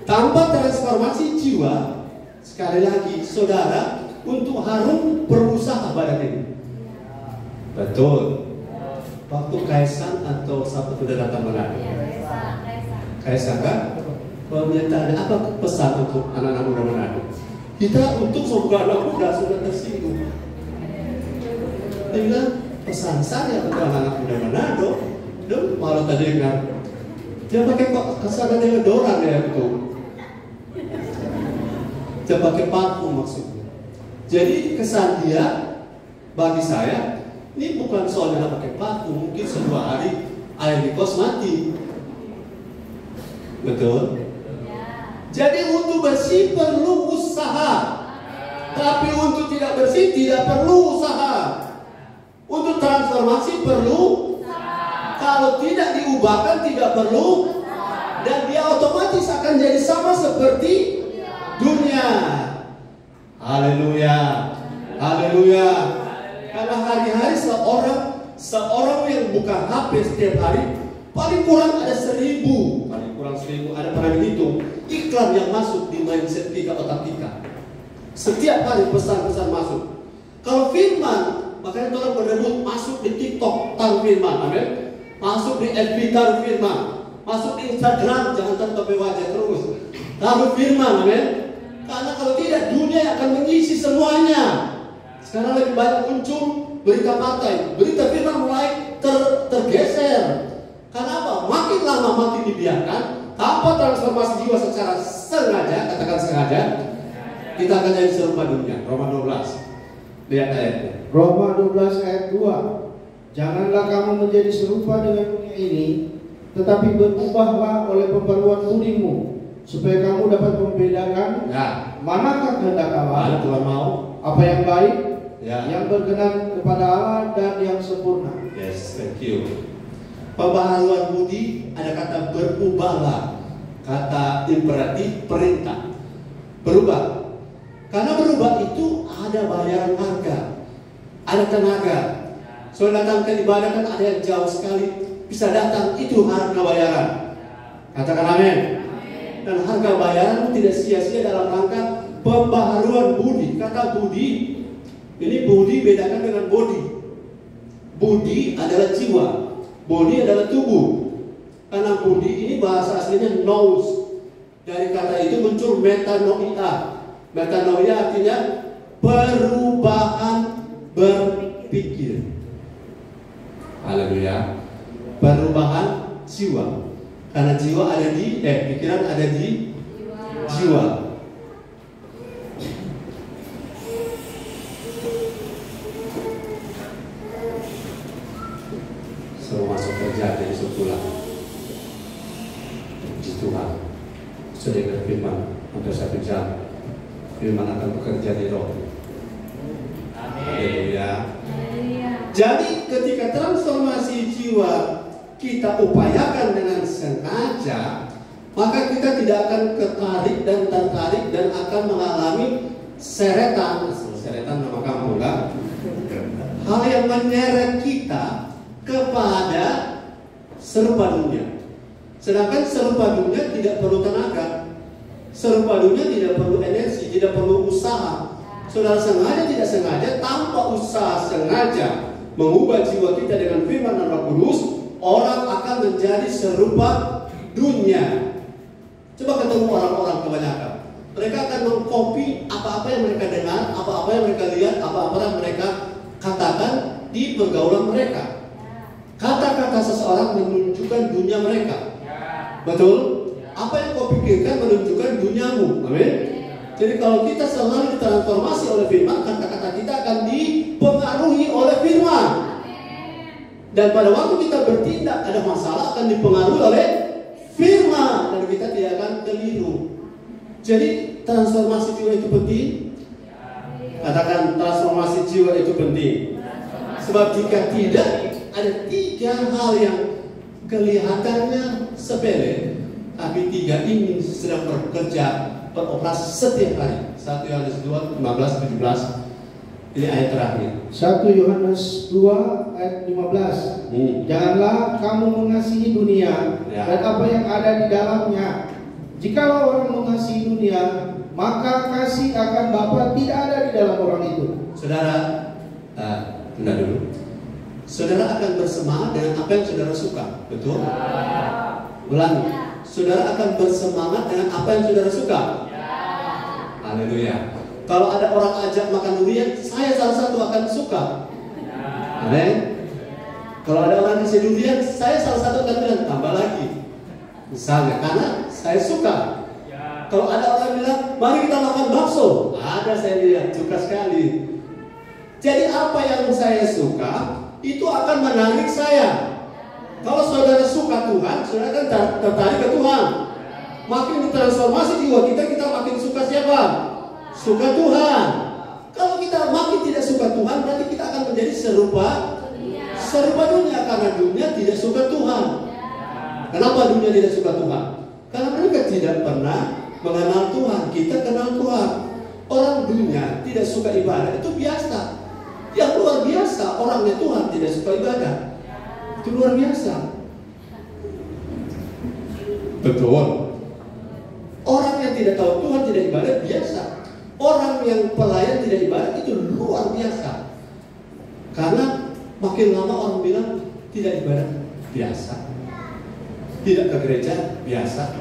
Tanpa transformasi jiwa, sekali lagi saudara, untuk harum berusaha badan ini. Betul. Waktu Kaisang atau siapa sudah datang Manado? Kaisang kan? Kalau dia tanya apa pesan untuk anak-anak muda Manado? Kita untuk semoga anak muda sudah tersinggung. Dia bilang pesan saya untuk anak-anak muda Manado. Dia malah tadi dengar. Dia pakai kesan deodoran ya itu. Dia pakai parfum maksudnya. Jadi kesan dia bagi saya, ini bukan soalnya pakai parfum, mungkin sebuah hari air di kos mati. Betul? Jadi untuk bersih perlu usaha. Tapi untuk tidak bersih tidak perlu usaha. Untuk transformasi perlu usaha. Kalau tidak diubahkan tidak perlu. Dan dia otomatis akan jadi sama seperti dunia. Haleluya. Haleluya. Karena hari-hari seorang yang buka HP setiap hari paling kurang ada 1000, paling kurang 1000, ada pernah dihitung iklan yang masuk di mindset kita, otak kita. Setiap hari pesan-pesan masuk. Kalau firman, makanya orang berebut masuk di TikTok taruh firman, amin. Masuk di FB taruh firman, masuk di Instagram jangan tertutup wajah terus taruh firman, amin. Karena kalau tidak dunia akan mengisi semuanya. Sekarang lebih banyak muncul berita partai, berita firman mulai tergeser. Karena apa? Makin lama makin dibiarkan tanpa transformasi jiwa secara sengaja, katakan sengaja. Kita akan jadi serupa dunia. Roma 12. Lihat ayatnya. Roma 12 ayat 2. Janganlah kamu menjadi serupa dengan dunia ini, tetapi berubahlah oleh pembaruan budimu, supaya kamu dapat membedakan manakah kehendak Allah, Tuhan mau, apa yang baik, yang berkenan kepada Allah dan yang sempurna. Yes, thank you. Pembaharuan budi, ada kata berubahlah, kata imperatif perintah. Berubah. Karena berubah itu ada bayaran harga, ada tenaga. So datang ke ibadah kan ada yang jauh sekali, bisa datang, itu harga bayaran. Katakan amin. Dan harga bayaran tidak sia-sia dalam rangka pembaharuan budi. Kata budi, ini budi bedakan dengan body. Budi adalah jiwa, body adalah tubuh. Karena budi ini bahasa aslinya nous. Dari kata itu muncul metanoia. Metanoia artinya perubahan berpikir. Haleluya. Perubahan jiwa. Karena jiwa ada di pikiran ada di jiwa. Suruh masuk kerja jadi pulang. Puji Tuhan. Sudah berfirman untuk 1 jam. Firman akan bekerja di roh. Haleluya. Jadi ketika transformasi jiwa kita upayakan dengan sengaja, maka kita tidak akan ketarik dan tertarik dan akan mengalami seretan nama kamu enggak? Hal yang menyeret kita kepada serupa dunia. Sedangkan serupa dunia tidak perlu tenaga, serupa dunia tidak perlu energi, tidak perlu usaha. Saudara sengaja tidak sengaja, tanpa usaha sengaja mengubah jiwa kita dengan firman dan Roh Kudus, orang akan menjadi serupa dunia. Coba ketemu orang-orang kebanyakan, mereka akan mengcopy apa-apa yang mereka dengar, apa-apa yang mereka lihat, apa-apa yang mereka katakan di pergaulan mereka. Kata-kata seseorang menunjukkan dunia mereka. Betul? Apa yang kau pikirkan menunjukkan duniamu. Amin. Jadi kalau kita selalu ditransformasi oleh firman, kata-kata kita akan dipengaruhi oleh firman. Dan pada waktu kita bertindak ada masalah akan dipengaruhi oleh firman dan kita tidak akan keliru. Jadi transformasi jiwa itu penting. Katakan transformasi jiwa itu penting. Sebab jika tidak, ada 3 hal yang kelihatannya sepele, tapi 3 ini sedang bekerja beroperasi setiap hari. 1 Yohanes 2, 15-17. Ini ayat terakhir. 1 Yohanes 2 ayat 15. Janganlah kamu mengasihi dunia dan apa yang ada di dalamnya. Jikalau orang mengasihi dunia, maka kasih akan Bapa tidak ada di dalam orang itu. Saudara, tunda dulu. Saudara akan bersemangat dengan apa yang saudara suka, betul? Ulangi. Saudara akan bersemangat dengan apa yang saudara suka. Haleluya. Kalau ada orang ajak makan durian, saya salah satu akan suka. Amin. Kalau ada orang kasih durian, saya salah satu akan bilang tambah lagi. Misalnya, karena saya suka. Kalau ada orang bilang, mari kita makan bakso, ada saya lihat suka sekali. Jadi apa yang saya suka itu akan menarik saya. Kalau saudara suka Tuhan, saudara akan tertarik ke Tuhan. Makin ditransformasi jiwa kita, kita makin suka siapa? Suka Tuhan. Kalau kita makin tidak suka Tuhan, berarti kita akan menjadi serupa dunia, karena dunia tidak suka Tuhan. Kenapa dunia tidak suka Tuhan? Karena mereka tidak pernah mengenal Tuhan. Kita kenal Tuhan. Orang dunia tidak suka ibadah, itu biasa. Yang luar biasa, orangnya Tuhan tidak suka ibadah. Itu luar biasa. Betul. Orang yang tidak tahu Tuhan tidak ibadah biasa. Orang yang pelayan tidak ibadah itu luar biasa. Karena makin lama orang bilang tidak ibadah biasa, tidak ke gereja biasa.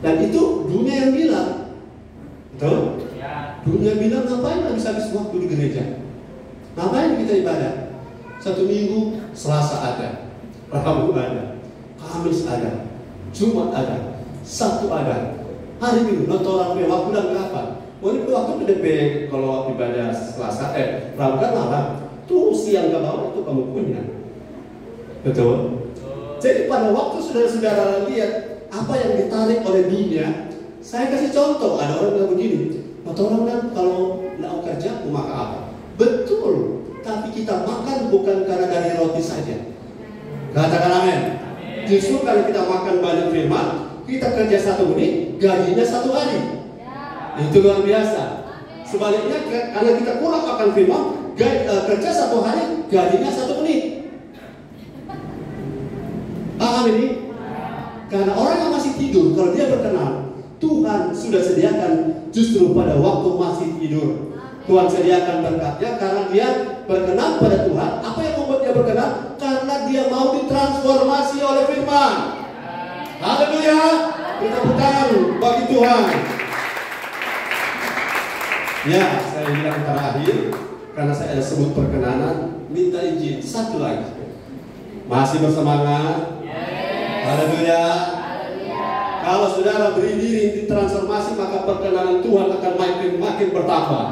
Dan itu dunia yang bilang. Betul? Dunia bilang ngapain habis-habis waktu di gereja? Ngapain kita ibadah? 1 minggu Selasa ada, Rabu ada, Kamis ada, Jumat ada, Sabtu ada, hari Minggu nonton orang waktu dan kapan? Mungkin waktu PDP kalau ibadah Selasa, Rabu kan malam, tuh siang ke bawah itu kamu punya. Betul? Jadi pada waktu saudara-saudara lihat apa yang ditarik oleh dunia, saya kasih contoh, ada orang bilang begini, orang kan kalau mau kerja mau makan apa? Betul, tapi kita makan bukan karena dari roti saja. Katakan amin. Justru kalau kita makan banyak firman, kita kerja 1 menit, gajinya 1 hari. Itu luar biasa. Sebaliknya karena kita kurang makan firman, kerja 1 hari, gajinya 1 menit. Paham ini? Karena orang yang masih tidur, kalau dia berkenan, Tuhan sudah sediakan justru pada waktu masih tidur. Tuhan sediakan berkatnya karena dia berkenan pada Tuhan. Apa yang membuat dia berkenan? Karena dia mau ditransformasi oleh firman. Haleluya. Kita tepuk tangan bagi Tuhan. Ya, saya bilang terakhir karena saya ada sebut perkenanan, minta izin satu lagi. Masih bersemangat? Haleluya. Kalau saudara beri diri di transformasi, maka perkenanan Tuhan akan makin bertambah.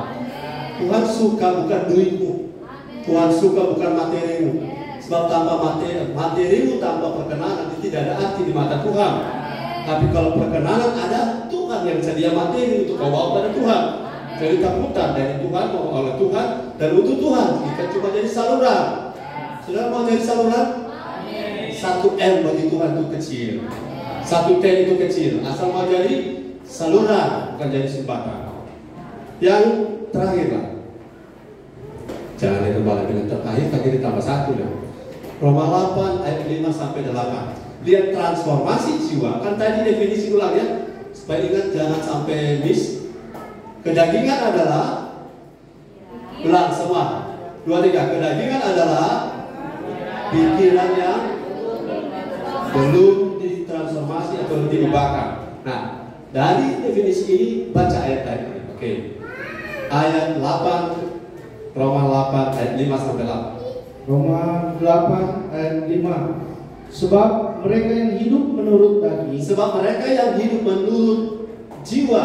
Tuhan suka bukan duitmu, Tuhan suka bukan materimu. Sebab tanpa materimu, tanpa perkenanan itu tidak ada arti di mata Tuhan. Tapi kalau perkenanan ada, Tuhan yang sedia materi untuk kau bawa pada Tuhan. Jadi terputar dari Tuhan, mau oleh Tuhan, dan untuk Tuhan kita cuma jadi saluran. Saudara mau jadi saluran? 1 M bagi Tuhan itu kecil, 1 T itu kecil. Asal mau jadi saluran, bukan jadi sumbatan. Yang terakhir lah, jangan itu malah bilang terakhir, tapi ditambah 1 lah. Roma 8 ayat 5 sampai 8. Lihat transformasi jiwa. Kan tadi definisi ulang ya, supaya ingat jangan sampai miss. Kedagingan adalah, ulang semua, 2, 3. Kedagingan adalah pikiran yang belum ditransformasi atau diubahkan. Nah, dari definisi ini baca ayat tadi. Oke. Ayat 8, Roma 8 ayat 5 sampai 8. Roma 8 ayat 5. Sebab mereka yang hidup menurut daging, sebab mereka yang hidup menurut jiwa,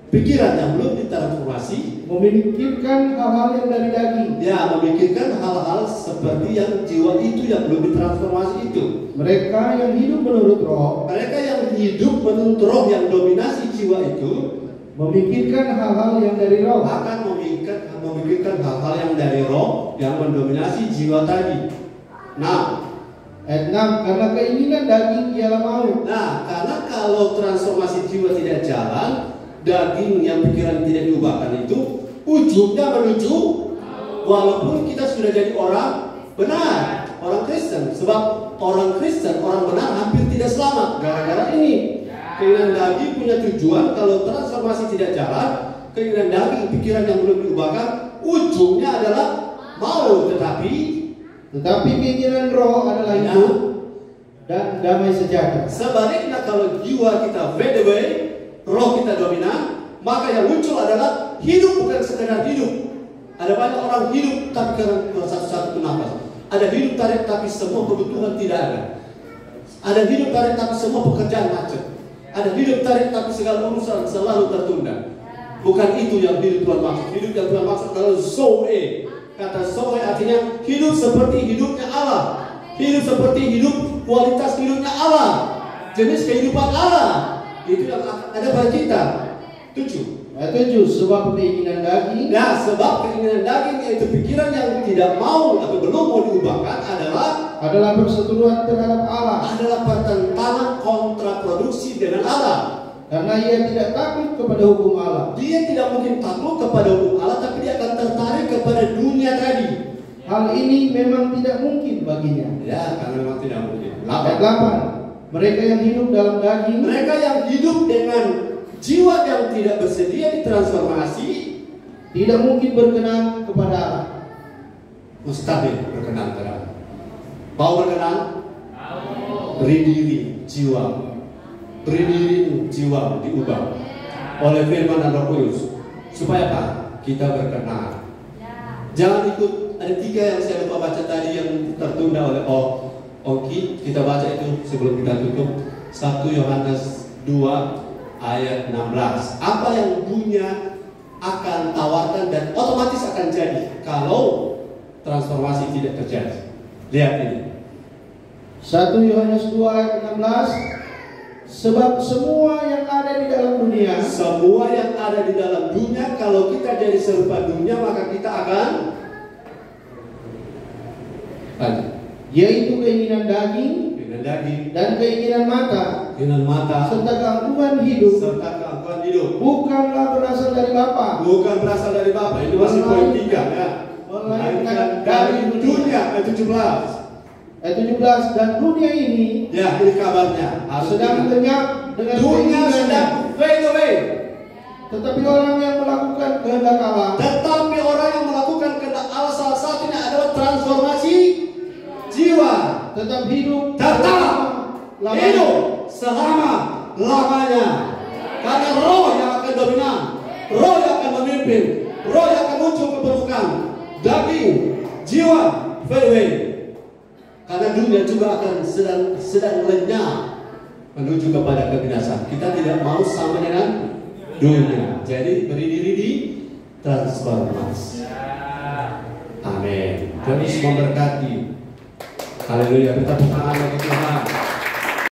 pikiran yang belum ditransformasi, memikirkan hal-hal yang dari daging. Ya, memikirkan hal-hal seperti yang jiwa itu yang belum ditransformasi itu. Mereka yang hidup menurut roh, mereka yang hidup menurut roh yang dominasi jiwa itu, memikirkan hal-hal yang dari roh, akan memikirkan hal-hal yang dari roh yang mendominasi jiwa tadi. Nah, ayat 6, karena keinginan daging ialah maut. Nah, karena kalau transformasi jiwa tidak jalan, daging yang pikiran tidak diubahkan itu ujungnya menuju, walaupun kita sudah jadi orang benar, orang Kristen. Sebab orang Kristen, orang benar hampir tidak selamat gara-gara ini. Keinginan daging punya tujuan. Kalau transformasi tidak jalan, keinginan daging, pikiran yang belum diubahkan, ujungnya adalah maut. Tetapi keinginan roh adalah hidup dan damai sejahtera. Sebaliknya kalau jiwa kita by the way, roh kita dominan, maka yang muncul adalah hidup, bukan sekedar hidup. Ada banyak orang hidup tapi karena satu-satu nafas. Ada hidup tarik tapi semua kebutuhan tidak ada. Ada hidup tarik tapi semua pekerjaan macet. Ada hidup tarik tapi segala urusan selalu tertunda. Bukan itu yang hidup Tuhan maksud. Hidup yang Tuhan maksud adalah Zoe. Kata Zoe artinya hidup seperti hidupnya Allah. Hidup seperti hidup, kualitas hidupnya Allah. Jenis kehidupan Allah. Itu yang ada pada kita. 7. Ayat 7, sebab keinginan daging. Nah, sebab keinginan daging yaitu pikiran yang tidak mau atau belum mau diubahkan adalah perseteruan terhadap Allah. Adalah pertentangan kontraproduksi dengan Allah. Karena ia tidak takut kepada hukum Allah. Dia tidak mungkin takut kepada hukum Allah, tapi dia akan tertarik kepada dunia tadi. Hal ini memang tidak mungkin baginya. Ya, karena memang tidak mungkin. Ayat 8. Mereka yang hidup dalam daging, mereka yang hidup dengan jiwa yang tidak bersedia ditransformasi, tidak mungkin berkenan kepada Allah. Mustahil berkenan kepada Allah. Mau berkenan? Beri diri jiwa. Beri diri jiwa diubah oleh firman dan Roh Kudus. Supaya apa? Kita berkenan. Jangan ikut. Ada 3 yang saya lupa baca tadi yang tertunda oleh Oki. Kita baca itu sebelum kita tutup. 1 Yohanes 2 ayat 16. Apa yang punya akan tawarkan dan otomatis akan jadi kalau transformasi tidak terjadi. Lihat ini. 1 Yohanes 2 ayat 16. Sebab semua yang ada di dalam dunia, semua yang ada di dalam dunia, kalau kita jadi serupa dunia, maka kita akan yaitu keinginan daging dan keinginan mata, serta keangkuhan hidup, bukanlah berasal dari Bapa. Ini masih poin 3 ya. Melainkan dari dunia. Ayat 17. Dan dunia ini, ya, ini kabarnya, sedang lenyap dengan dunia sedang fade away. Tetapi orang yang melakukan kehendak Allah, salah satunya adalah transformasi jiwa. tetap hidup selama-lamanya. Karena roh yang akan dominan, roh yang akan memimpin, roh yang akan muncul ke permukaan. Daging, jiwa, fade away. Karena dunia juga akan sedang lenyap menuju kepada kebinasaan. Kita tidak mau sama dengan dunia. Jadi berdiri di transformasi. Amin. Terus memberkati. Haleluya. Kita tepuk tangan bagi Tuhan.